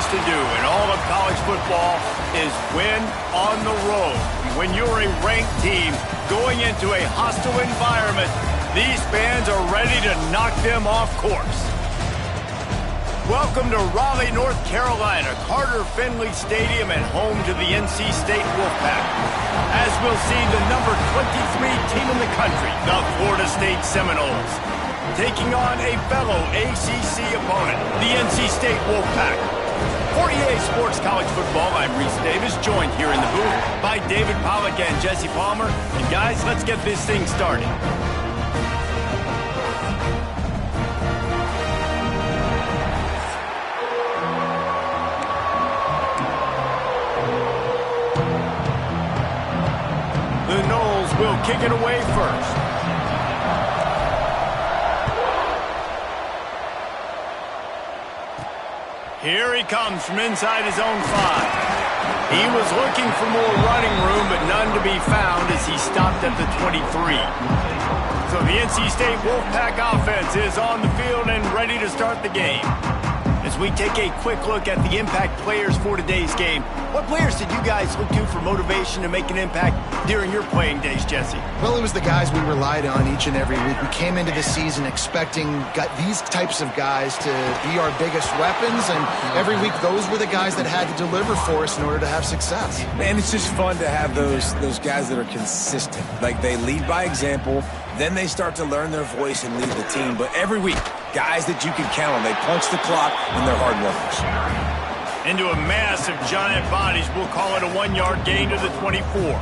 to do in all of college football is win on the road. When you're a ranked team going into a hostile environment, these fans are ready to knock them off course. Welcome to Raleigh, North Carolina, Carter Finley Stadium and home to the NC State Wolfpack. As we'll see, the number 23 team in the country, the Florida State Seminoles, taking on a fellow ACC opponent, the NC State Wolfpack. For EA Sports College Football, I'm Reese Davis, joined here in the booth by David Pollack and Jesse Palmer. And guys, let's get this thing started. The Noles will kick it away first. Here he comes from inside his own 5. He was looking for more running room, but none to be found as he stopped at the 23. So the NC State Wolfpack offense is on the field and ready to start the game. As we take a quick look at the impact players for today's game, what players did you guys look to for motivation to make an impact during your playing days, Jesse? Well, it was the guys we relied on each and every week. We came into the season expecting these types of guys to be our biggest weapons, and every week those were the guys that had to deliver for us in order to have success. Man, it's just fun to have those guys that are consistent. Like, they lead by example, then they start to learn their voice and lead the team. But every week, guys that you can count on. They punch the clock, and they're hard workers. Into a mass of giant bodies, we'll call it a 1-yard gain to the 24.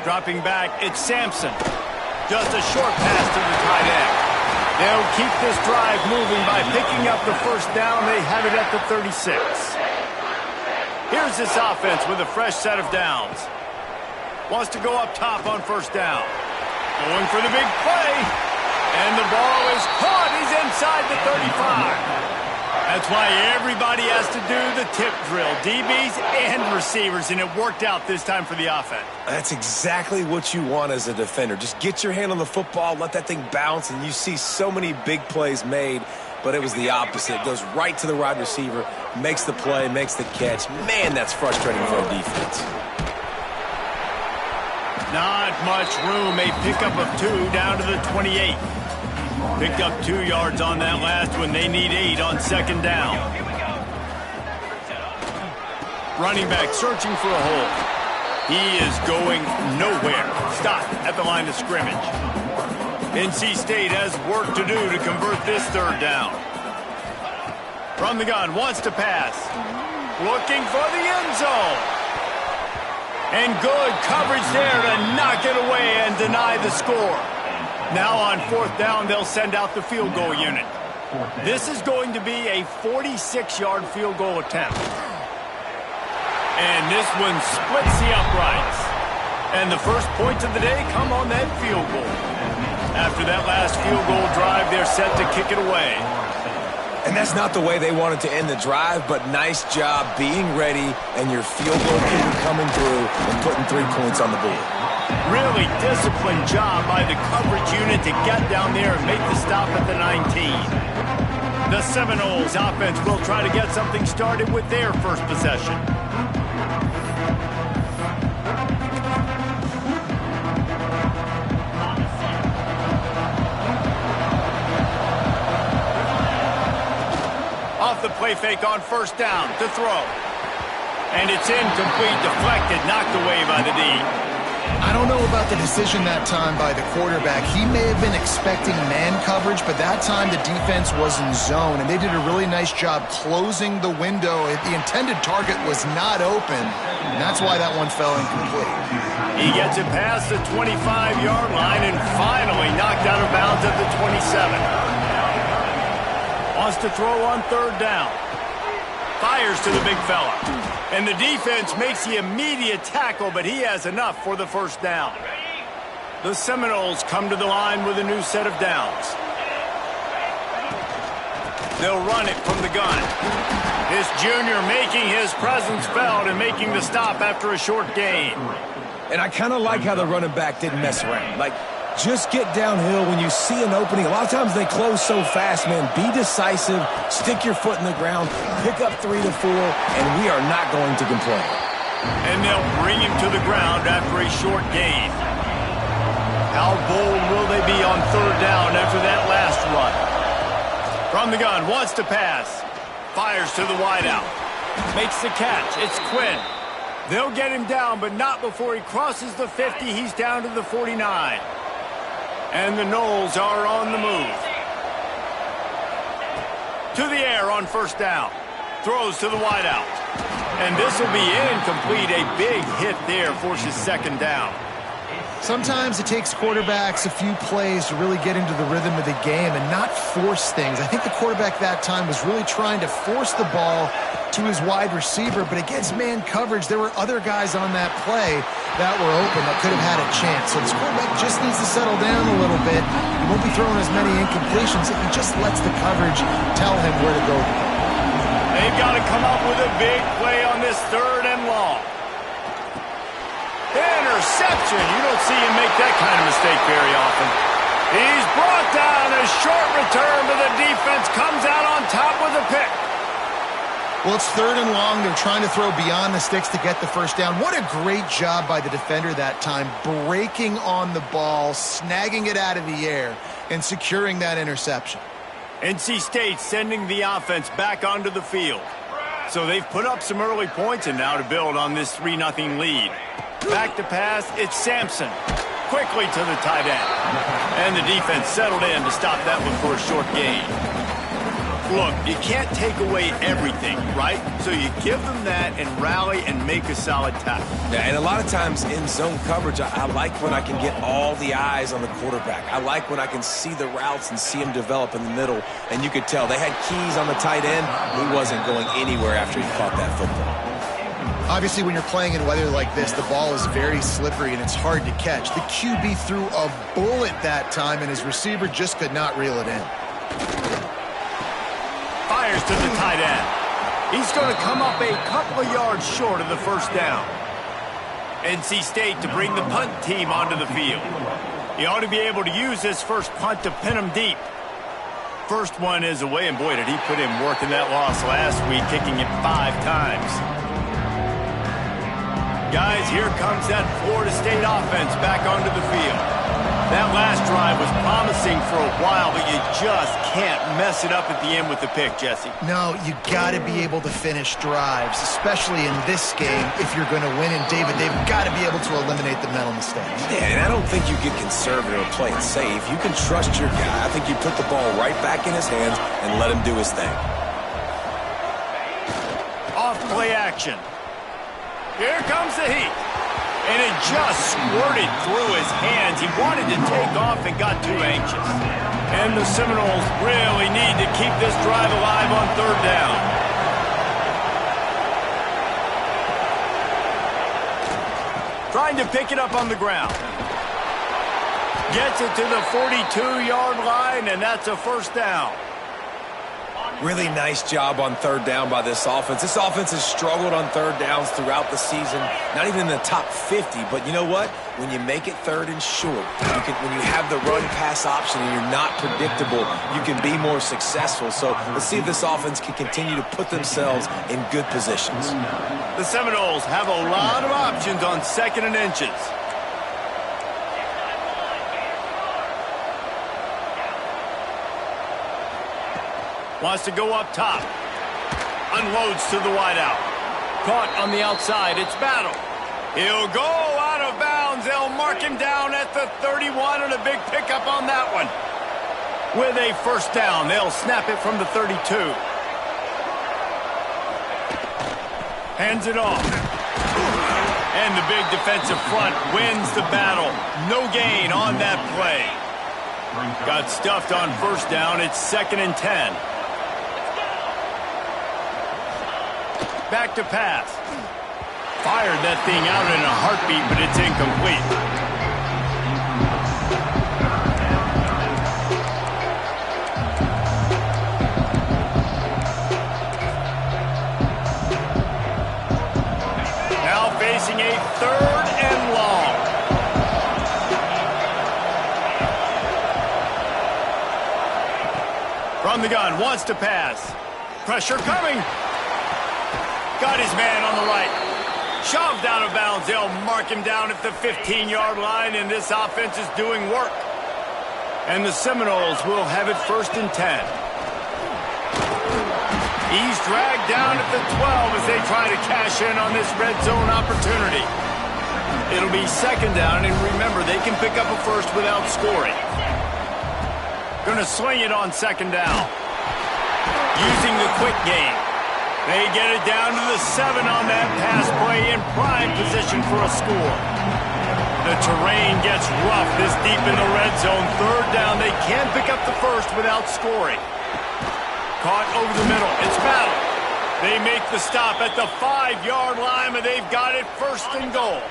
Dropping back, it's Sampson. Just a short pass to the tight end. They'll keep this drive moving by picking up the first down. They have it at the 36. Here's this offense with a fresh set of downs. Wants to go up top on first down. Going for the big play. And the ball is caught. He's inside the 35. That's why everybody has to do the tip drill. DBs and receivers, and it worked out this time for the offense. That's exactly what you want as a defender. Just get your hand on the football, let that thing bounce, and you see so many big plays made. But it was the opposite. It goes right to the wide receiver, makes the play, makes the catch. Man, that's frustrating for a defense. Not much room. A pickup of 2 down to the 28. Picked up 2 yards on that last one. They need 8 on second down. Running back searching for a hole. He is going nowhere. Stop at the line of scrimmage. NC State has work to do to convert this third down. From the gun, wants to pass. Looking for the end zone. And good coverage there to knock it away and deny the score. Now on fourth down, they'll send out the field goal unit. This is going to be a 46-yard field goal attempt. And this one splits the uprights. And the first points of the day come on that field goal. After that last field goal drive, they're set to kick it away. And that's not the way they wanted to end the drive, but nice job being ready and your field goal kicker coming through and putting 3 points on the board. Really disciplined job by the coverage unit to get down there and make the stop at the 19. The Seminoles offense will try to get something started with their first possession. Off the play fake on first down to throw. And it's incomplete, deflected, knocked away by the D. I don't know about the decision that time by the quarterback. He may have been expecting man coverage, but that time the defense was in zone, and they did a really nice job closing the window. The intended target was not open, and that's why that one fell incomplete. He gets it past the 25-yard line and finally knocked out of bounds at the 27. Wants to throw on third down. Fires to the big fella. And the defense makes the immediate tackle, but he has enough for the first down. The Seminoles come to the line with a new set of downs. They'll run it from the gun. This junior making his presence felt and making the stop after a short gain. And I kind of like how the running back didn't mess around. Like, Just get downhill when you see an opening. A lot of times they close so fast, man. Be decisive, stick your foot in the ground, pick up 3 to 4, and we are not going to complain. And they'll bring him to the ground after a short gain. How bold will they be on third down after that last run? From the gun, wants to pass. Fires to the wideout. Makes the catch. It's Quinn. They'll get him down, but not before he crosses the 50. He's down to the 49. And the Noles are on the move. To the air on first down. Throws to the wideout. And this will be incomplete. A big hit there forces second down. Sometimes it takes quarterbacks a few plays to really get into the rhythm of the game and not force things. I think the quarterback that time was really trying to force the ball to his wide receiver, but against man coverage, there were other guys on that play that were open that could have had a chance. So this quarterback just needs to settle down a little bit. He won't be throwing as many incompletions if he just lets the coverage tell him where to go. They've got to come up with a big play on this third and long. Interception. You don't see him make that kind of mistake very often. He's brought down. A short return, but the defense comes out on top with a pick. Well, it's third and long. They're trying to throw beyond the sticks to get the first down. What a great job by the defender that time, breaking on the ball, snagging it out of the air, and securing that interception. NC State sending the offense back onto the field. So they've put up some early points, and now to build on this 3-0 lead. Back to pass, it's Sampson. Quickly to the tight end. And the defense settled in to stop that one for a short gain. Look, you can't take away everything, right? So you give them that and rally and make a solid tackle. Yeah, and a lot of times in zone coverage, I like when I can get all the eyes on the quarterback. I like when I can see the routes and see him develop in the middle. And you could tell they had keys on the tight end. He wasn't going anywhere after he caught that football. Obviously, when you're playing in weather like this, the ball is very slippery and it's hard to catch. The QB threw a bullet that time, and his receiver just could not reel it in. Fires to the tight end. He's going to come up a couple of yards short of the first down. NC State to bring the punt team onto the field. He ought to be able to use this first punt to pin him deep. First one is away, and boy, did he put in work in that loss last week, kicking it 5 times. Guys, here comes that Florida State offense back onto the field. That last drive was promising for a while, but you just can't mess it up at the end with the pick, Jesse. No, you got to be able to finish drives, especially in this game if you're going to win. And David, they've got to be able to eliminate the mental mistakes. Yeah, and I don't think you get conservative or play it safe. You can trust your guy. I think you put the ball right back in his hands and let him do his thing. Off play action. Here comes the heat. And it just squirted through his hands. He wanted to take off and got too anxious. And the Seminoles really need to keep this drive alive on third down. Trying to pick it up on the ground. Gets it to the 42-yard line, and that's a first down. Really nice job on third down by this offense. This offense has struggled on third downs throughout the season. Not even in the top 50, but you know what? When you make it third and short, when you have the run-pass option and you're not predictable, you can be more successful. So let's see if this offense can continue to put themselves in good positions. The Seminoles have a lot of options on second and inches. Wants to go up top. Unloads to the wideout. Caught on the outside. It's Battle. He'll go out of bounds. They'll mark him down at the 31, and a big pickup on that one. With a first down, they'll snap it from the 32. Hands it off. And the big defensive front wins the battle. No gain on that play. Got stuffed on first down. It's 2nd and 10. Back to pass. Fired that thing out in a heartbeat, but it's incomplete. Now facing a 3rd and long. the gun, wants to pass. Pressure coming. Got his man on the right. Shoved out of bounds. They'll mark him down at the 15-yard line, and this offense is doing work. And the Seminoles will have it 1st and 10. He's dragged down at the 12 as they try to cash in on this red zone opportunity. It'll be 2nd down, and remember, they can pick up a first without scoring. Going to swing it on 2nd down. Using the quick game. They get it down to the 7 on that pass play in prime position for a score. The terrain gets rough this deep in the red zone. 3rd down, they can't pick up the first without scoring. Caught over the middle. It's battle. They make the stop at the 5-yard line, and they've got it 1st and goal.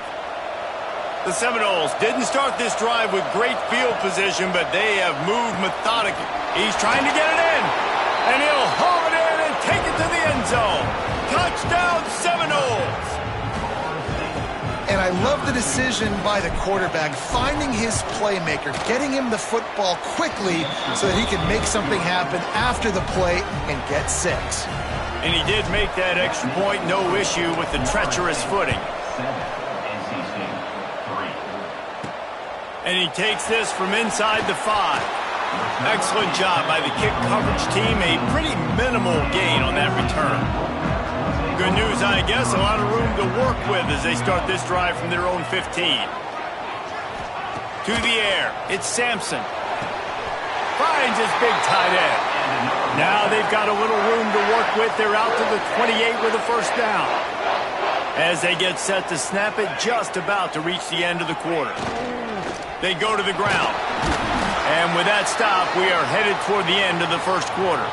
The Seminoles didn't start this drive with great field position, but they have moved methodically. He's trying to get it in, and he'll haul it in and take it to the end zone. Touchdown, Seminoles! And I love the decision by the quarterback, finding his playmaker, getting him the football quickly so that he can make something happen after the play and get 6. And he did make that extra point, no issue with the treacherous footing. And he takes this from inside the 5. Excellent job by the kick coverage team. A pretty minimal gain on that return. Good news, I guess. A lot of room to work with as they start this drive from their own 15. To the air. It's Sampson. Finds his big tight end. Now they've got a little room to work with. They're out to the 28 with a 1st down. As they get set to snap it, just about to reach the end of the quarter. They go to the ground. And with that stop, we are headed toward the end of the 1st quarter.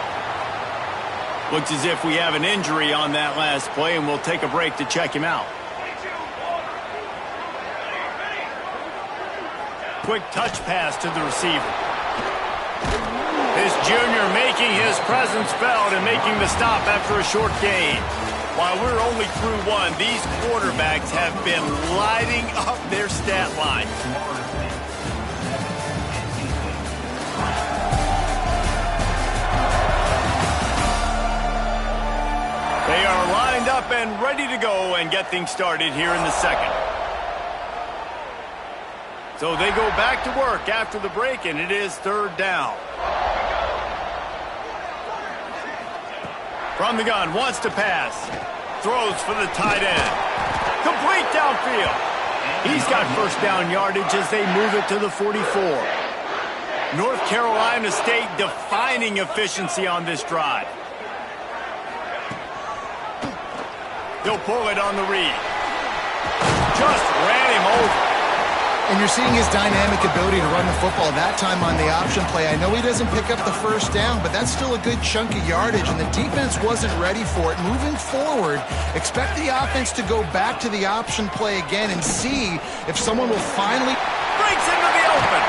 Looks as if we have an injury on that last play, and we'll take a break to check him out. Quick touch pass to the receiver. This junior making his presence felt and making the stop after a short gain. While we're only through 1, these quarterbacks have been lighting up their stat line. They are lined up and ready to go and get things started here in the 2nd. So they go back to work after the break, and it is 3rd down. From the gun, wants to pass. Throws for the tight end. Complete downfield. He's got 1st down yardage as they move it to the 44. North Carolina State defining efficiency on this drive. They'll pull it on the read. Just ran him over. And you're seeing his dynamic ability to run the football that time on the option play. I know he doesn't pick up the 1st down, but that's still a good chunk of yardage, and the defense wasn't ready for it. Moving forward, expect the offense to go back to the option play again and see if someone will finally... Breaks into the open.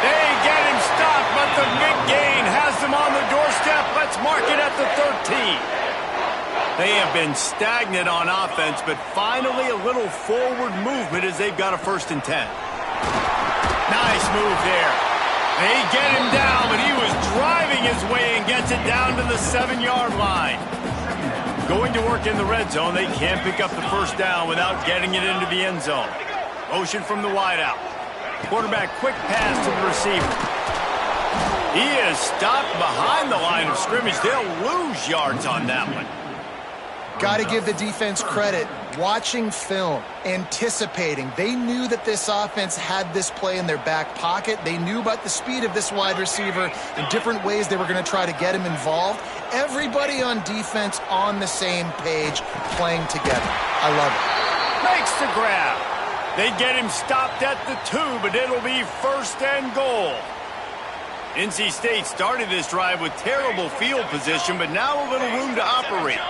They get him stopped, but the big gain has them on the doorstep. Let's mark it at the 13. They have been stagnant on offense, but finally a little forward movement as they've got a 1st and 10. Nice move there. They get him down, but he was driving his way and gets it down to the 7-yard line. Going to work in the red zone, they can't pick up the 1st down without getting it into the end zone. Motion from the wideout. Quarterback quick pass to the receiver. He is stopped behind the line of scrimmage. They'll lose yards on that one. Got to give the defense credit. Watching film, anticipating. They knew that this offense had this play in their back pocket. They knew about the speed of this wide receiver in different ways they were going to try to get him involved. Everybody on defense on the same page, playing together. I love it. Makes the grab. They get him stopped at the 2, but it'll be 1st and goal. NC State started this drive with terrible field position, but now a little room to operate.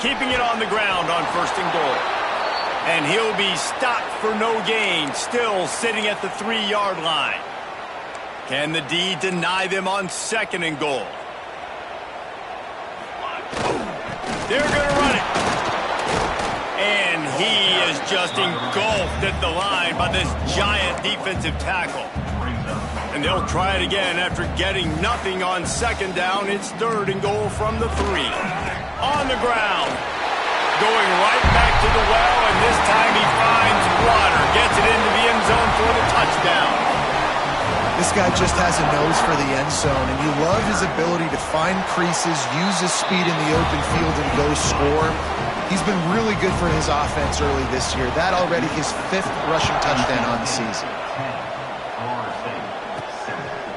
Keeping it on the ground on 1st and goal. And he'll be stopped for no gain, still sitting at the 3-yard line. Can the D deny them on 2nd and goal? They're going to run it. And he is just engulfed at the line by this giant defensive tackle. And they'll try it again after getting nothing on second down. It's 3rd and goal from the 3. On the ground. Going right back to the well, and this time he finds water. Gets it into the end zone for the touchdown. This guy just has a nose for the end zone, and you love his ability to find creases, use his speed in the open field, and go score. He's been really good for his offense early this year. That already his 5th rushing touchdown on the season.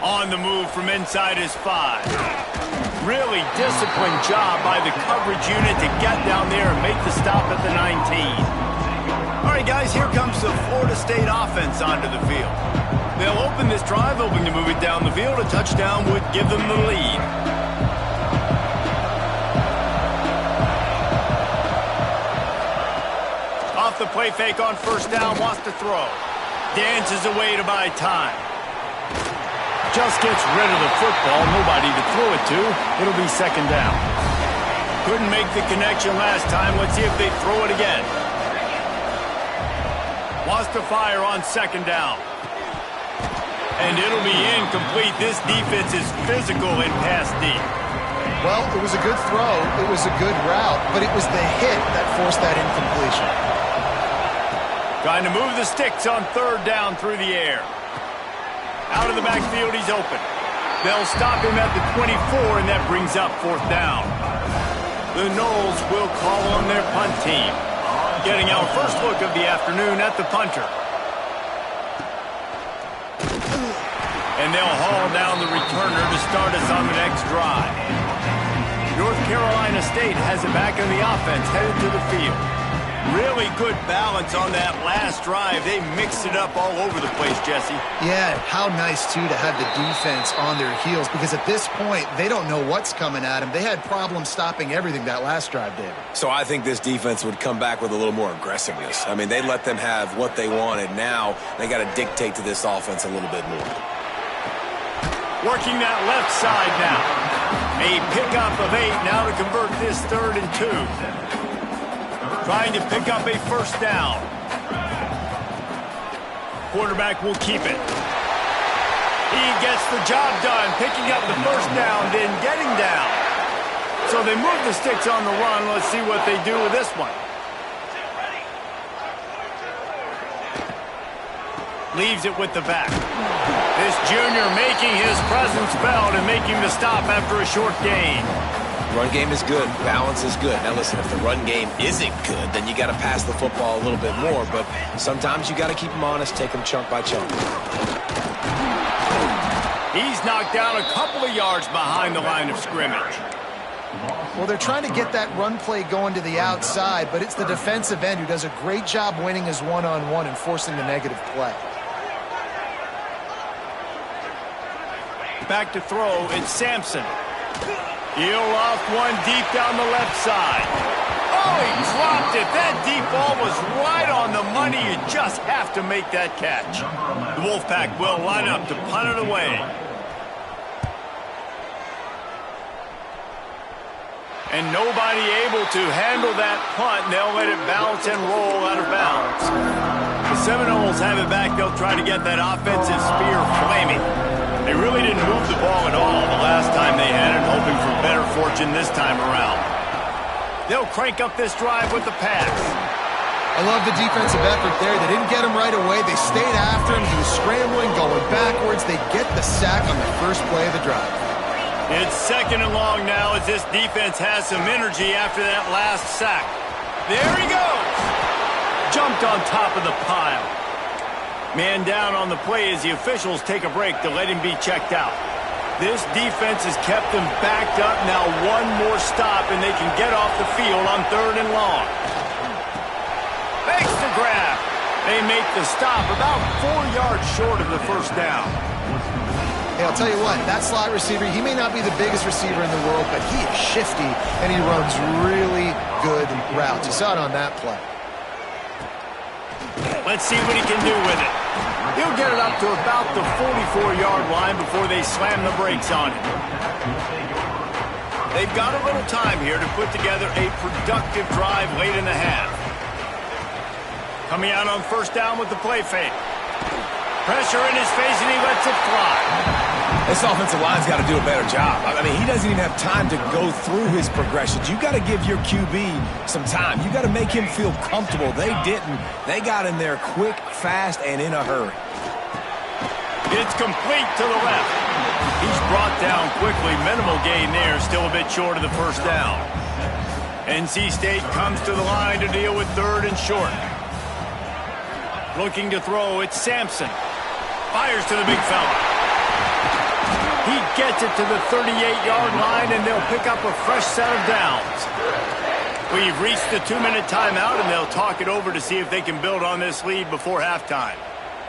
On the move from inside his 5. Really disciplined job by the coverage unit to get down there and make the stop at the 19. All right, guys, here comes the Florida State offense onto the field. They'll open this drive, hoping to move it down the field. A touchdown would give them the lead. Off the play fake on 1st down, wants to throw. Dances away to buy time. Just gets rid of the football, nobody to throw it to. It'll be 2nd down. Couldn't make the connection last time. Let's see if they throw it again. Wants to fire on 2nd down. And it'll be incomplete. This defense is physical and pass deep. Well, it was a good throw. It was a good route, but it was the hit that forced that incompletion. Trying to move the sticks on 3rd down through the air. Out of the backfield, he's open. They'll stop him at the 24, and that brings up 4th down. The Noles will call on their punt team. Getting our first look of the afternoon at the punter. And they'll haul down the returner to start us on the next drive. North Carolina State has it back in the offense, headed to the field. Really good balance on that last drive. They mixed it up all over the place, Jesse. Yeah, how nice, too, to have the defense on their heels, because at this point, they don't know what's coming at them. They had problems stopping everything that last drive, David. So I think this defense would come back with a little more aggressiveness. I mean, they let them have what they wanted. Now they got to dictate to this offense a little bit more. Working that left side now. A pickup of 8 now to convert this 3rd and 2. Trying to pick up a 1st down. Quarterback will keep it. He gets the job done, picking up the 1st down, then getting down. So they move the sticks on the run. Let's see what they do with this one. Leaves it with the back. This junior making his presence felt and making the stop after a short gain. Run game is good. Balance is good. Now, listen, if the run game isn't good, then you got to pass the football a little bit more. But sometimes you got to keep them honest, take them chunk by chunk. He's knocked down a couple of yards behind the line of scrimmage. Well, they're trying to get that run play going to the outside, but it's the defensive end who does a great job winning his one-on-one and forcing the negative play. Back to throw, it's Sampson. He'll loft one deep down the left side. Oh, he dropped it. That deep ball was right on the money. You just have to make that catch. The Wolfpack will line up to punt it away. And nobody able to handle that punt. They'll let it bounce and roll out of bounds. The Seminoles have it back. They'll try to get that offensive spear flaming. They really didn't move the ball at all the last time they had it, hoping for better fortune this time around. They'll crank up this drive with the pass. I love the defensive effort there. They didn't get him right away. They stayed after him. He was scrambling, going backwards. They get the sack on the first play of the drive. It's 2nd and long now as this defense has some energy after that last sack. There he goes. Jumped on top of the pile. Man down on the play as the officials take a break to let him be checked out. This defense has kept them backed up. Now one more stop and they can get off the field on 3rd and long. Makes the grab. They make the stop about 4 yards short of the 1st down. Hey, I'll tell you what, that slot receiver, he may not be the biggest receiver in the world, but he is shifty and he runs really good routes. You saw it on that play. Let's see what he can do with it. He'll get it up to about the 44-yard line before they slam the brakes on it. They've got a little time here to put together a productive drive late in the half. Coming out on 1st down with the play fake. Pressure in his face, and he lets it fly. This offensive line's got to do a better job. I mean, he doesn't even have time to go through his progressions. You got to give your QB some time. You got to make him feel comfortable. They didn't. They got in there quick, fast, and in a hurry. It's complete to the left. He's brought down quickly. Minimal gain there. Still a bit short of the first down. NC State comes to the line to deal with 3rd and short. Looking to throw, it's Sampson. Fires to the big fella. He gets it to the 38-yard line, and they'll pick up a fresh set of downs. We've reached the 2-minute timeout, and they'll talk it over to see if they can build on this lead before halftime.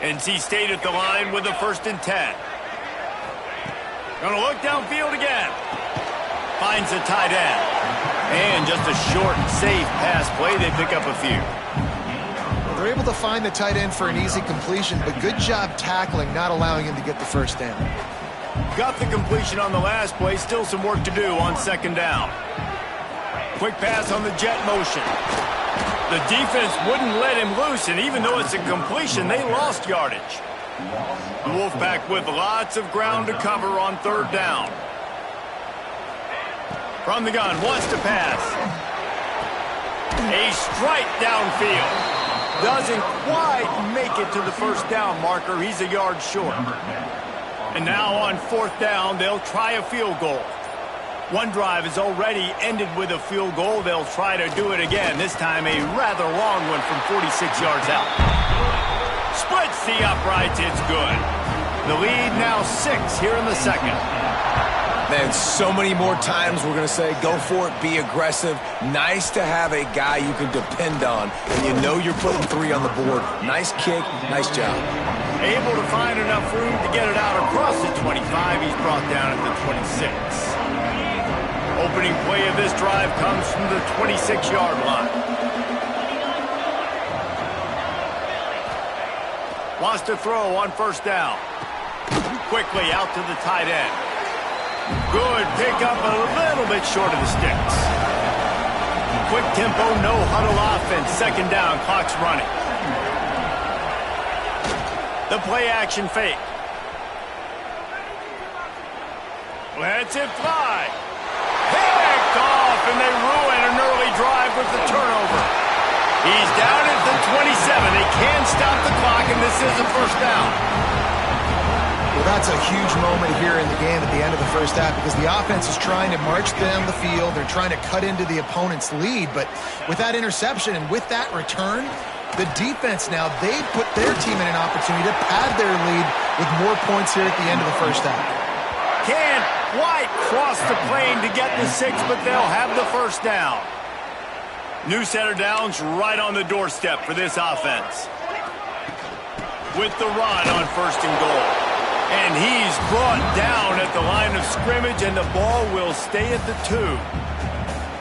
NC State at the line with a 1st and 10. Gonna look downfield again. Finds the tight end. And just a short, safe pass play. They pick up a few. They're able to find the tight end for an easy completion, but good job tackling, not allowing him to get the first down. Got the completion on the last play. Still some work to do on 2nd down. Quick pass on the jet motion. The defense wouldn't let him loose, and even though it's a completion, they lost yardage. The Wolfpack with lots of ground to cover on 3rd down. From the gun, wants to pass. A strike downfield. Doesn't quite make it to the first down marker. He's a yard short. And now on 4th down, they'll try a field goal. One drive has already ended with a field goal. They'll try to do it again. This time a rather long one from 46 yards out. Splits the uprights. It's good. The lead now 6 here in the 2nd. Man, so many more times we're going to say, go for it, be aggressive. Nice to have a guy you can depend on, and you know you're putting 3 on the board. Nice kick, nice job. Able to find enough room to get it out across the 25. He's brought down at the 26. Opening play of this drive comes from the 26-yard line. Wants to throw on 1st down. Quickly out to the tight end. Good pickup, a little bit short of the sticks. Quick tempo, no huddle offense. 2nd down, clock's running. The play action fake. Lets it fly. Picked off, and they ruin an early drive with the turnover. He's down at the 27. They can stop the clock, and this is a 1st down. Well, that's a huge moment here in the game at the end of the first half because the offense is trying to march down the field. They're trying to cut into the opponent's lead, but with that interception and with that return, the defense now, they put their team in an opportunity to pad their lead with more points here at the end of the first half. Can't quite cross the plane to get the 6, but they'll have the 1st down. New set of downs right on the doorstep for this offense. With the run on 1st and goal. And he's brought down at the line of scrimmage, and the ball will stay at the 2.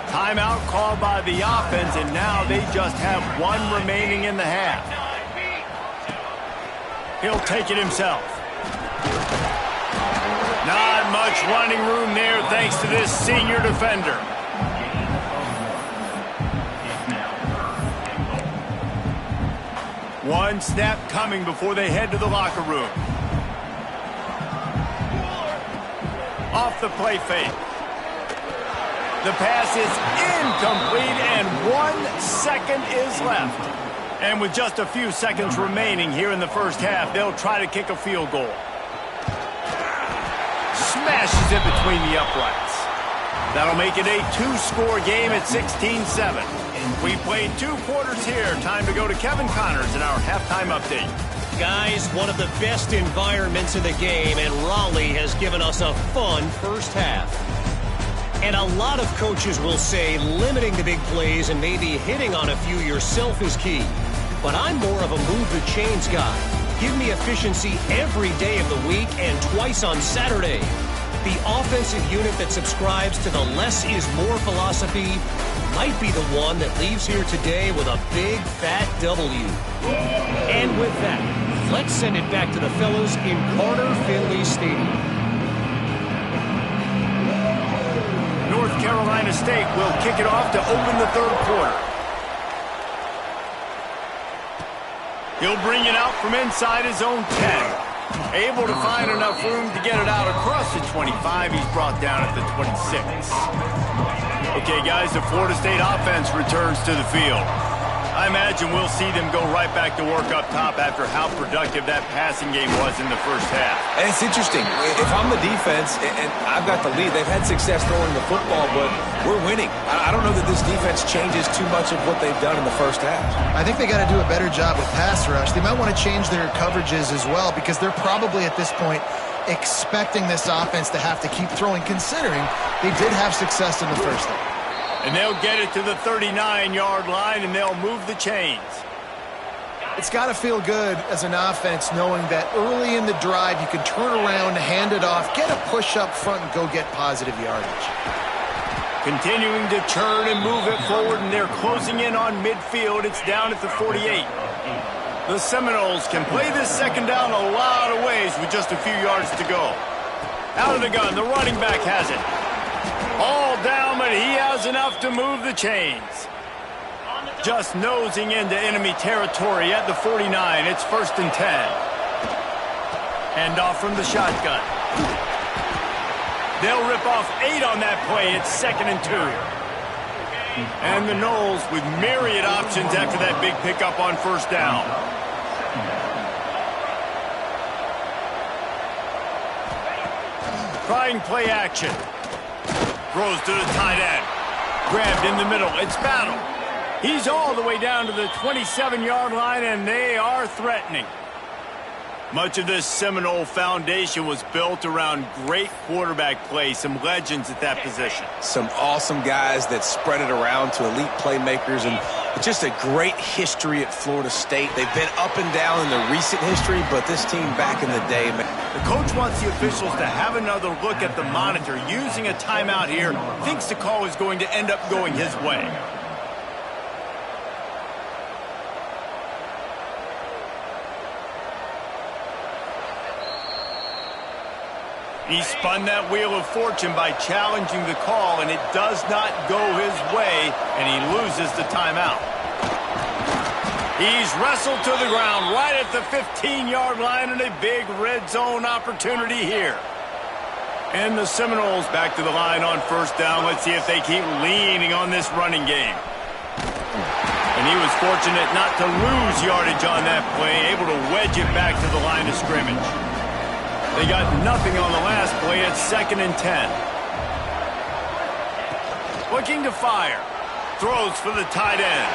Timeout called by the offense, and now they just have 1 remaining in the half. He'll take it himself. Not much running room there thanks to this senior defender. One snap coming before they head to the locker room. Off the play fake. The pass is incomplete, and 1 second is left. And with just a few seconds remaining here in the first half, they'll try to kick a field goal. Smashes it between the uprights. That'll make it a 2-score game at 16-7. We played 2 quarters here. Time to go to Kevin Connors in our halftime update. Guys, one of the best environments in the game, and Raleigh has given us a fun first half. And a lot of coaches will say limiting the big plays and maybe hitting on a few yourself is key. But I'm more of a move the chains guy. Give me efficiency every day of the week and twice on Saturday. The offensive unit that subscribes to the less is more philosophy might be the one that leaves here today with a big fat W. And with that, let's send it back to the fellas in Carter Finley Stadium. North Carolina State will kick it off to open the 3rd quarter. He'll bring it out from inside his own 10. Able to find enough room to get it out across the 25. He's brought down at the 26. Okay, guys, the Florida State offense returns to the field. I imagine we'll see them go right back to work up top after how productive that passing game was in the first half. And it's interesting. If I'm the defense and I've got the lead, they've had success throwing the football, but we're winning. I don't know that this defense changes too much of what they've done in the first half. I think they got to do a better job with pass rush. They might want to change their coverages as well because they're probably at this point expecting this offense to have to keep throwing, considering they did have success in the first half. And they'll get it to the 39-yard line, and they'll move the chains. It's got to feel good as an offense knowing that early in the drive you can turn around, hand it off, get a push up front, and go get positive yardage. Continuing to turn and move it forward, and they're closing in on midfield. It's down at the 48. The Seminoles can play this second down a lot of ways with just a few yards to go. Out of the gun, the running back has it. All down, but he has enough to move the chains. Just nosing into enemy territory at the 49. It's 1st and 10. Hand off from the shotgun. They'll rip off 8 on that play. It's 2nd and 2. And the Noles with myriad options after that big pickup on first down. Trying play action. Throws to the tight end. Grabbed in the middle. It's Battle. He's all the way down to the 27-yard line, and they are threatening. Much of this Seminole foundation was built around great quarterback play, some legends at that position. Some awesome guys that spread it around to elite playmakers, and just a great history at Florida State. They've been up and down in the recent history, but this team back in the day, man. The coach wants the officials to have another look at the monitor. Using a timeout here, thinks the call is going to end up going his way. He spun that wheel of fortune by challenging the call, and it does not go his way, and he loses the timeout. He's wrestled to the ground right at the 15-yard line, and a big red zone opportunity here. And the Seminoles back to the line on first down. Let's see if they keep leaning on this running game. And he was fortunate not to lose yardage on that play, able to wedge it back to the line of scrimmage. They got nothing on the last play. It's 2nd and 10. Looking to fire. Throws for the tight end.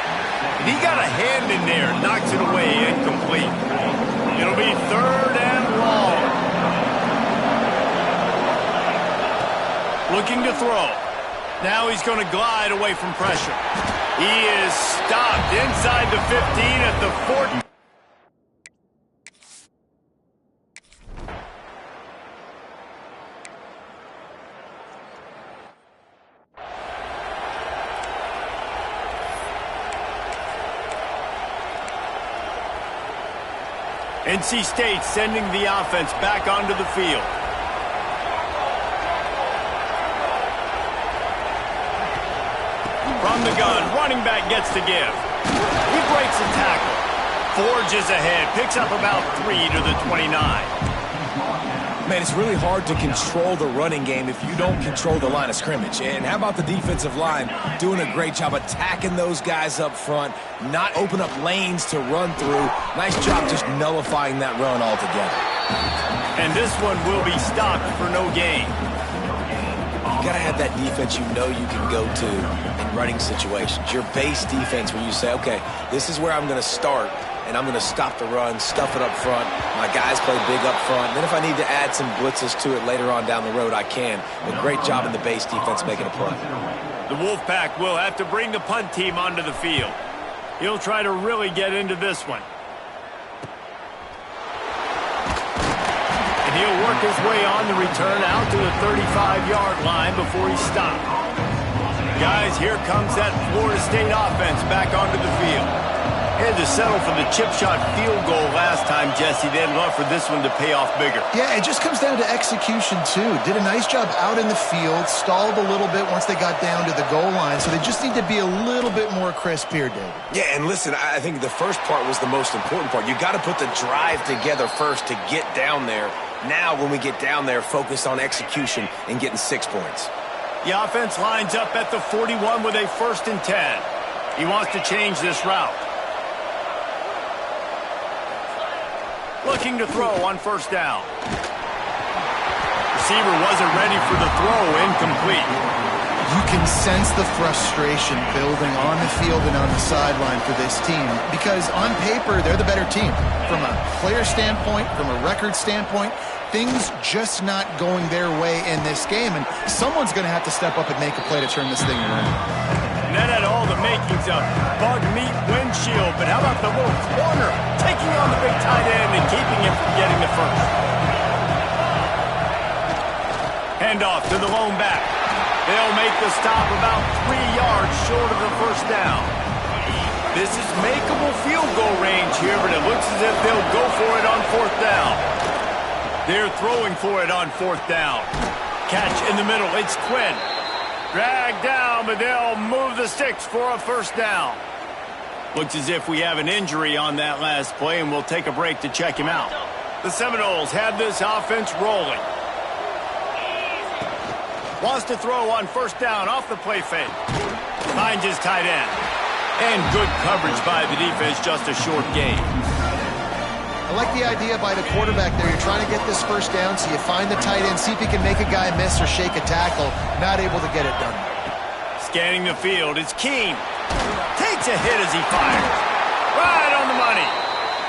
And he got a hand in there. Knocks it away. Incomplete. It'll be 3rd and long. Looking to throw. Now he's going to glide away from pressure. He is stopped inside the 15 at the 14. NC State sending the offense back onto the field. From the gun, running back gets to give. He breaks a tackle. Forges ahead, picks up about 3 to the 29. Man, it's really hard to control the running game if you don't control the line of scrimmage. And how about the defensive line doing a great job attacking those guys up front, not open up lanes to run through. Nice job just nullifying that run altogether. And this one will be stopped for no gain. You got to have that defense you know you can go to in running situations. Your base defense where you say, okay, this is where I'm going to start, and I'm going to stop the run, stuff it up front. My guys play big up front. And then if I need to add some blitzes to it later on down the road, I can. But great job in the base defense making a play. The Wolfpack will have to bring the punt team onto the field. He'll try to really get into this one. And he'll work his way on the return out to the 35-yard line before he stopped. Guys, here comes that Florida State offense back onto the field. Had to settle for the chip shot field goal last time, Jesse. They'd love for this one to pay off bigger. Yeah, it just comes down to execution, too. Did a nice job out in the field, stalled a little bit once they got down to the goal line, so they just need to be a little bit more crisp here, David. Yeah, and listen, I think the first part was the most important part. You got to put the drive together first to get down there. Now, when we get down there, focus on execution and getting 6 points. The offense lines up at the 41 with a 1st and 10. He wants to change this route. Looking to throw on 1st down. Receiver wasn't ready for the throw, incomplete. You can sense the frustration building on the field and on the sideline for this team because on paper, they're the better team. From a player standpoint, from a record standpoint, things just not going their way in this game, and someone's going to have to step up and make a play to turn this thing around. And that had all the makings of bug meat windshield, but how about the little corner taking on the big tight end and keeping him from getting the first? Handoff to the lone back. They'll make the stop about 3 yards short of the 1st down. This is makeable field goal range here, but it looks as if they'll go for it on 4th down. They're throwing for it on 4th down. Catch in the middle. It's Quinn. Dragged down, but they'll move the sticks for a 1st down. Looks as if we have an injury on that last play, and we'll take a break to check him out. The Seminoles have this offense rolling. Wants to throw on 1st down off the play fake. Finds his tight end. And good coverage by the defense, just a short gain. I like the idea by the quarterback there. You're trying to get this 1st down, so you find the tight end, see if he can make a guy miss or shake a tackle. Not able to get it done. Scanning the field, it's Keene. Takes a hit as he fires. Right on the money.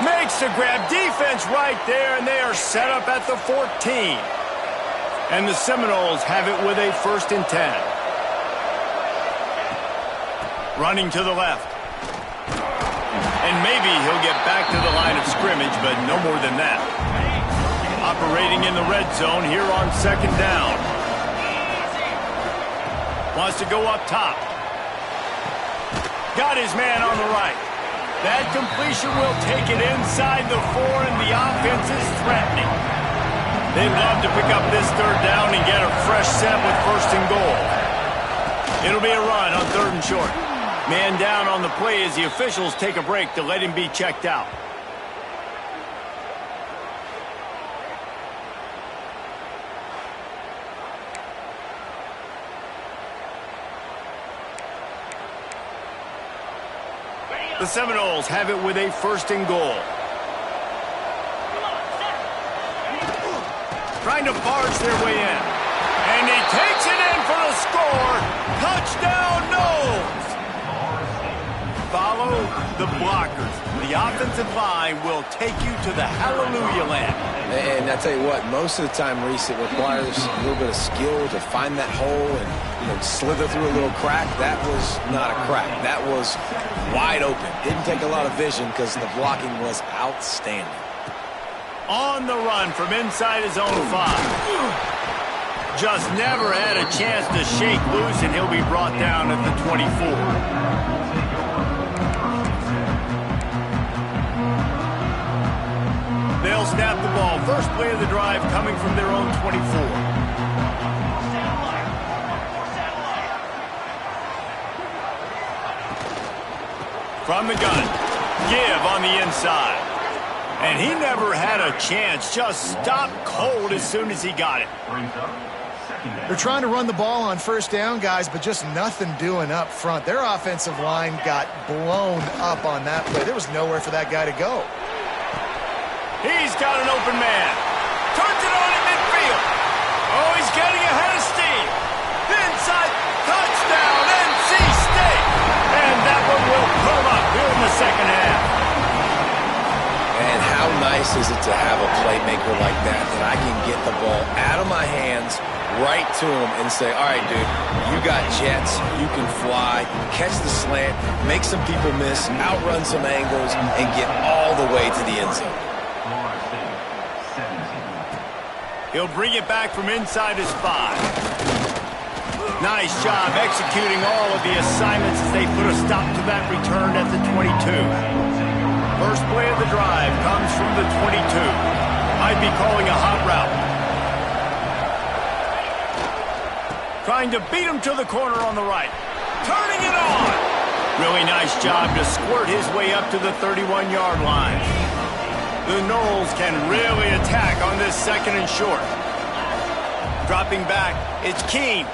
Makes the grab. Defense right there, and they are set up at the 14. And the Seminoles have it with a 1st and 10. Running to the left. And maybe he'll get back to the line of scrimmage, but no more than that. Operating in the red zone here on 2nd down. Wants to go up top. Got his man on the right. That completion will take it inside the 4, and the offense is threatening. They'd love to pick up this 3rd down and get a fresh set with 1st and goal. It'll be a run on 3rd and short. Man down on the play as the officials take a break to let him be checked out. The Seminoles have it with a 1st and goal. Trying to barge their way in. And he takes it in for the score. Touchdown, Noles! Follow the blockers. The offensive line will take you to the hallelujah land. And I tell you what, most of the time, Reese, it requires a little bit of skill to find that hole and, slither through a little crack. That was not a crack. That was wide open. Didn't take a lot of vision because the blocking was outstanding. On the run from inside his own 5. Just never had a chance to shake loose, and he'll be brought down at the 24. They'll snap the ball. First play of the drive coming from their own 24. From the gun. Give on the inside. And he never had a chance. Just stopped cold as soon as he got it. They're trying to run the ball on 1st down, guys, but just nothing doing up front. Their offensive line got blown up on that play. There was nowhere for that guy to go. He's got an open man. Turns it on at midfield. Oh, he's getting ahead of steam. Inside, touchdown, NC State. And that one will pull up here in the 2nd half. And how nice is it to have a playmaker like that I can get the ball out of my hands, right to him, and say, all right, dude, you got jets, you can fly, catch the slant, make some people miss, outrun some angles, and get all the way to the end zone. He'll bring it back from inside his 5. Nice job executing all of the assignments as they put a stop to that return at the 22. First play of the drive comes from the 22. Might be calling a hot route. Trying to beat him to the corner on the right. Turning it on. Really nice job to squirt his way up to the 31-yard line. The Noles can really attack on this second and short. Dropping back, it's Keene.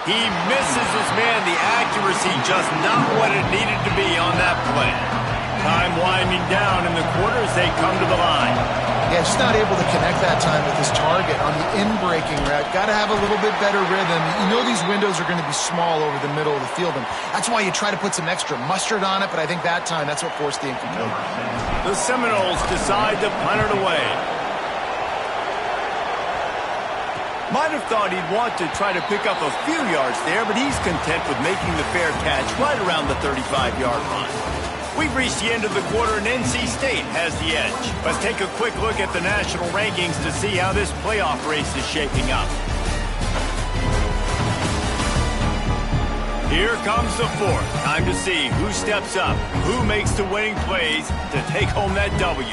He misses his man. The accuracy just not what it needed to be on that play. Time winding down in the quarter as they come to the line. Yeah, just not able to connect that time with his target on the in-breaking route. Got to have a little bit better rhythm. You know these windows are going to be small over the middle of the field, and that's why you try to put some extra mustard on it, but I think that time that's what forced the incomplete. The Seminoles decide to punt it away. Might have thought he'd want to try to pick up a few yards there, but he's content with making the fair catch right around the 35-yard line. We've reached the end of the quarter, and NC State has the edge. Let's take a quick look at the national rankings to see how this playoff race is shaping up. Here comes the fourth. Time to see who steps up, who makes the winning plays to take home that W.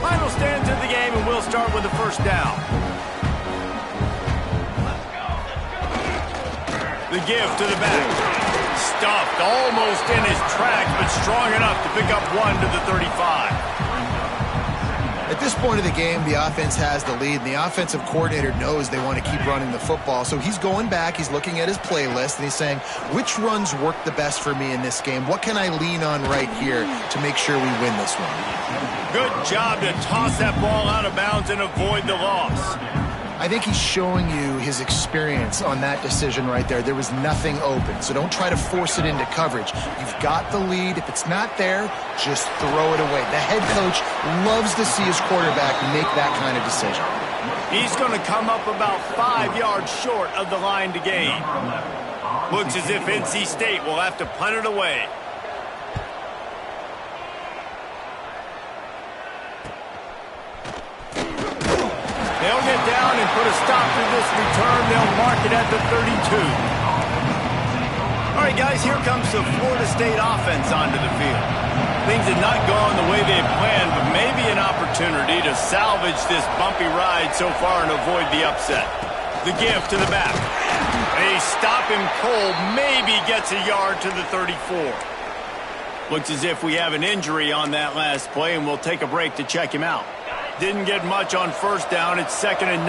Final stands of the game, and we'll start with the first down. The give to the back. Stuffed almost in his tracks, but strong enough to pick up one to the 35. At this point of the game, the offense has the lead, and the offensive coordinator knows they want to keep running the football. So he's going back, he's looking at his playlist, and he's saying, which runs work the best for me in this game? What can I lean on right here to make sure we win this one? Good job to toss that ball out of bounds and avoid the loss. I think he's showing you his experience on that decision right there. There was nothing open, so don't try to force it into coverage. You've got the lead. If it's not there, just throw it away. The head coach loves to see his quarterback make that kind of decision. He's going to come up about 5 yards short of the line to gain. Looks as if NC State will have to punt it away. They'll get down and put a stop to this return. They'll mark it at the 32. All right, guys, here comes the Florida State offense onto the field. Things had not gone the way they had planned, but maybe an opportunity to salvage this bumpy ride so far and avoid the upset. The give to the back. They stop him cold, maybe gets a yard to the 34. Looks as if we have an injury on that last play, and we'll take a break to check him out. Didn't get much on first down. It's 2nd and 9.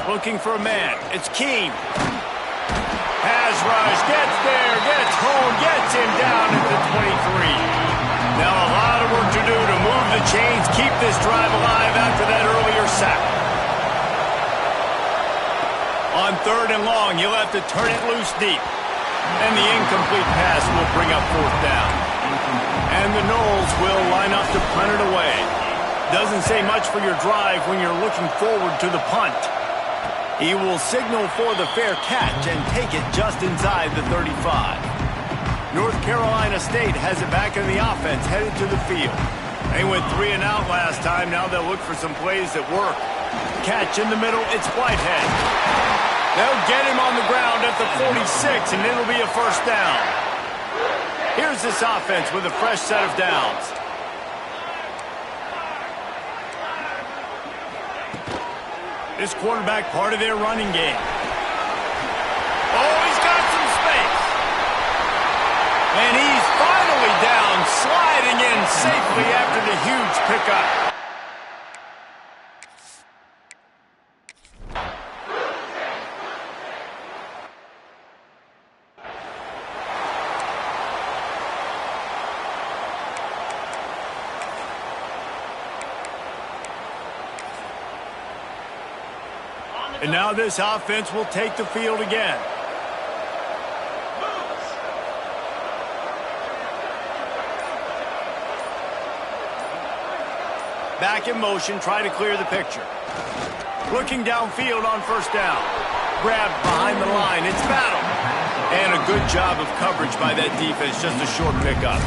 Looking for a man. It's Keene. Has rush. Gets there. Gets home. Gets him down at the 23. Now a lot of work to do to move the chains, keep this drive alive after that earlier sack. On 3rd and long, he'll have to turn it loose deep. And the incomplete pass will bring up 4th down. And the Noles will line up to punt it away. Doesn't say much for your drive when you're looking forward to the punt. He will signal for the fair catch and take it just inside the 35. North Carolina State has it back in the offense, headed to the field. They went 3 and out last time. Now they'll look for some plays that work. Catch in the middle, it's Whitehead. They'll get him on the ground at the 46, and it'll be a first down. Here's this offense with a fresh set of downs. This quarterback part of their running game. Oh, he's got some space. And he's finally down, sliding in safely after the huge pickup. And now this offense will take the field again. Back in motion, try to clear the picture. Looking downfield on first down. Grabbed behind the line, it's Battle. And a good job of coverage by that defense, just a short pickup.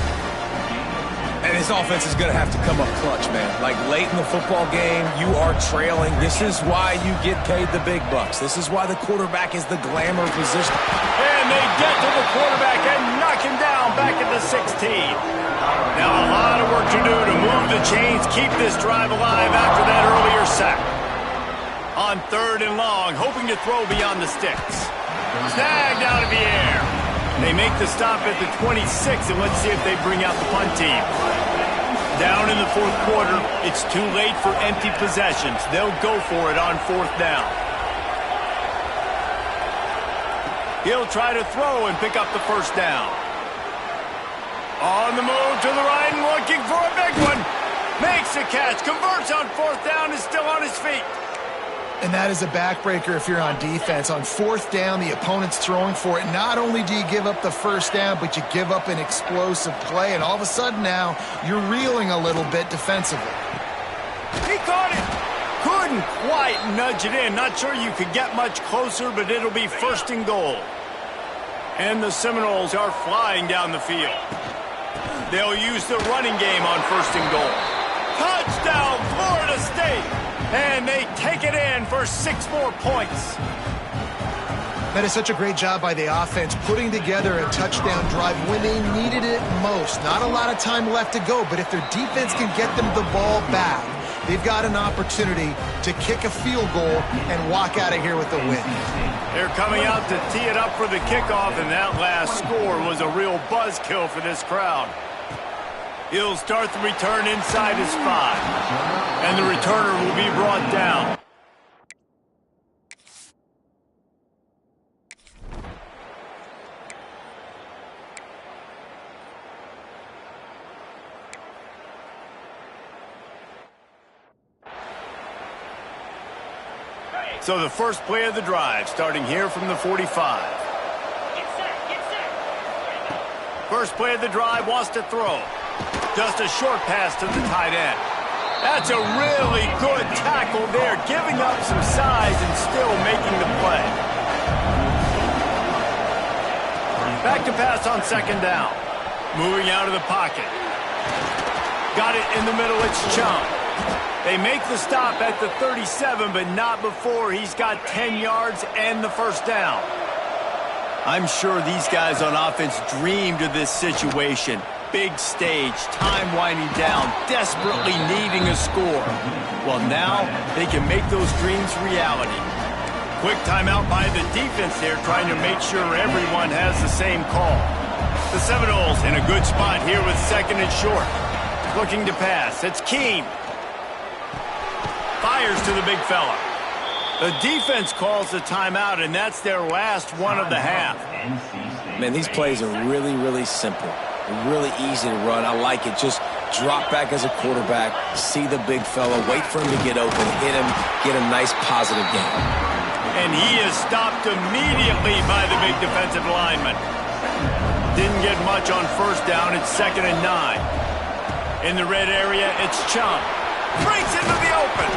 And this offense is going to have to come up clutch, man. Like late in the football game, you are trailing. This is why you get paid the big bucks. This is why the quarterback is the glamour position. And they get to the quarterback and knock him down back at the 16. Now a lot of work to do to move the chains, keep this drive alive after that earlier sack. On 3rd and long, hoping to throw beyond the sticks. Snagged out of the air. They make the stop at the 26, and let's see if they bring out the punt team. Down in the 4th quarter, it's too late for empty possessions. They'll go for it on 4th down. He'll try to throw and pick up the 1st down. On the move to the right and looking for a big one. Makes the catch, converts on 4th down, is still on his feet. And that is a backbreaker if you're on defense. On 4th down, the opponent's throwing for it. Not only do you give up the 1st down, but you give up an explosive play. And all of a sudden now, you're reeling a little bit defensively. He caught it. Couldn't quite nudge it in. Not sure you could get much closer, but it'll be 1st and goal. And the Seminoles are flying down the field. They'll use the running game on 1st and goal. Touchdown, Florida State! And they take it in for 6 more points. That is such a great job by the offense, putting together a touchdown drive when they needed it most. Not a lot of time left to go, but if their defense can get them the ball back, they've got an opportunity to kick a field goal and walk out of here with a win. They're coming out to tee it up for the kickoff, and that last score was a real buzzkill for this crowd. He'll start the return inside his 5. And the returner will be brought down. So the first play of the drive, starting here from the 45. First play of the drive, wants to throw. Just a short pass to the tight end. That's a really good tackle there, giving up some size and still making the play. Back to pass on 2nd down. Moving out of the pocket. Got it in the middle, it's Chum. They make the stop at the 37, but not before he's got 10 yards and the 1st down. I'm sure these guys on offense dreamed of this situation. Big stage, time winding down, desperately needing a score. Well, now they can make those dreams reality. Quick timeout by the defense there, trying to make sure everyone has the same call. The Seminoles in a good spot here with 2nd and short. Looking to pass, it's Keene. Fires to the big fella. The defense calls the timeout, and that's their last one of the half. Man, these plays are really, really simple. Really easy to run. I like it. Just drop back as a quarterback, see the big fella, wait for him to get open, hit him, get a nice positive gain. And he is stopped immediately by the big defensive lineman. Didn't get much on 1st down. It's 2nd and 9. In the red area, it's Chum. Breaks into the open.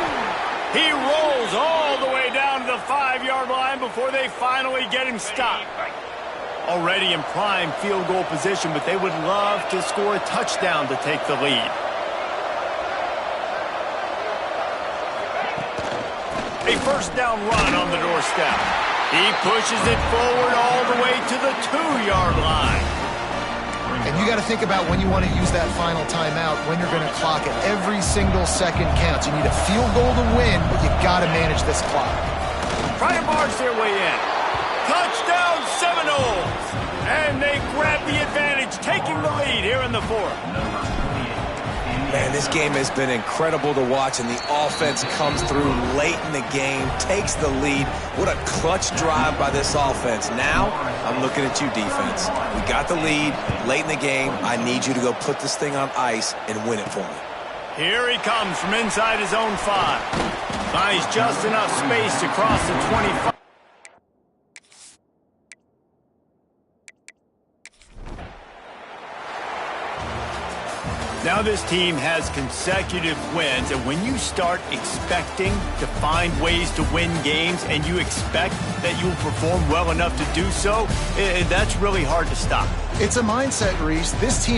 He rolls all the way down to the 5-yard line before they finally get him stopped. Already in prime field goal position, but they would love to score a touchdown to take the lead. A 1st down run on the doorstep. He pushes it forward all the way to the 2-yard line. And you got to think about when you want to use that final timeout, when you're going to clock it. Every single second counts. You need a field goal to win, but you got to manage this clock. Try to barge their way in. Touchdown Seminoles! And they grab the advantage, taking the lead here in the 4th. Man, this game has been incredible to watch, and the offense comes through late in the game, takes the lead. What a clutch drive by this offense. Now, I'm looking at you, defense. We got the lead late in the game. I need you to go put this thing on ice and win it for me. Here he comes from inside his own 5. Buys just enough space to cross the 25. Now this team has consecutive wins, and when you start expecting to find ways to win games and you expect that you'll perform well enough to do so, that's really hard to stop. It's a mindset, Reese. This team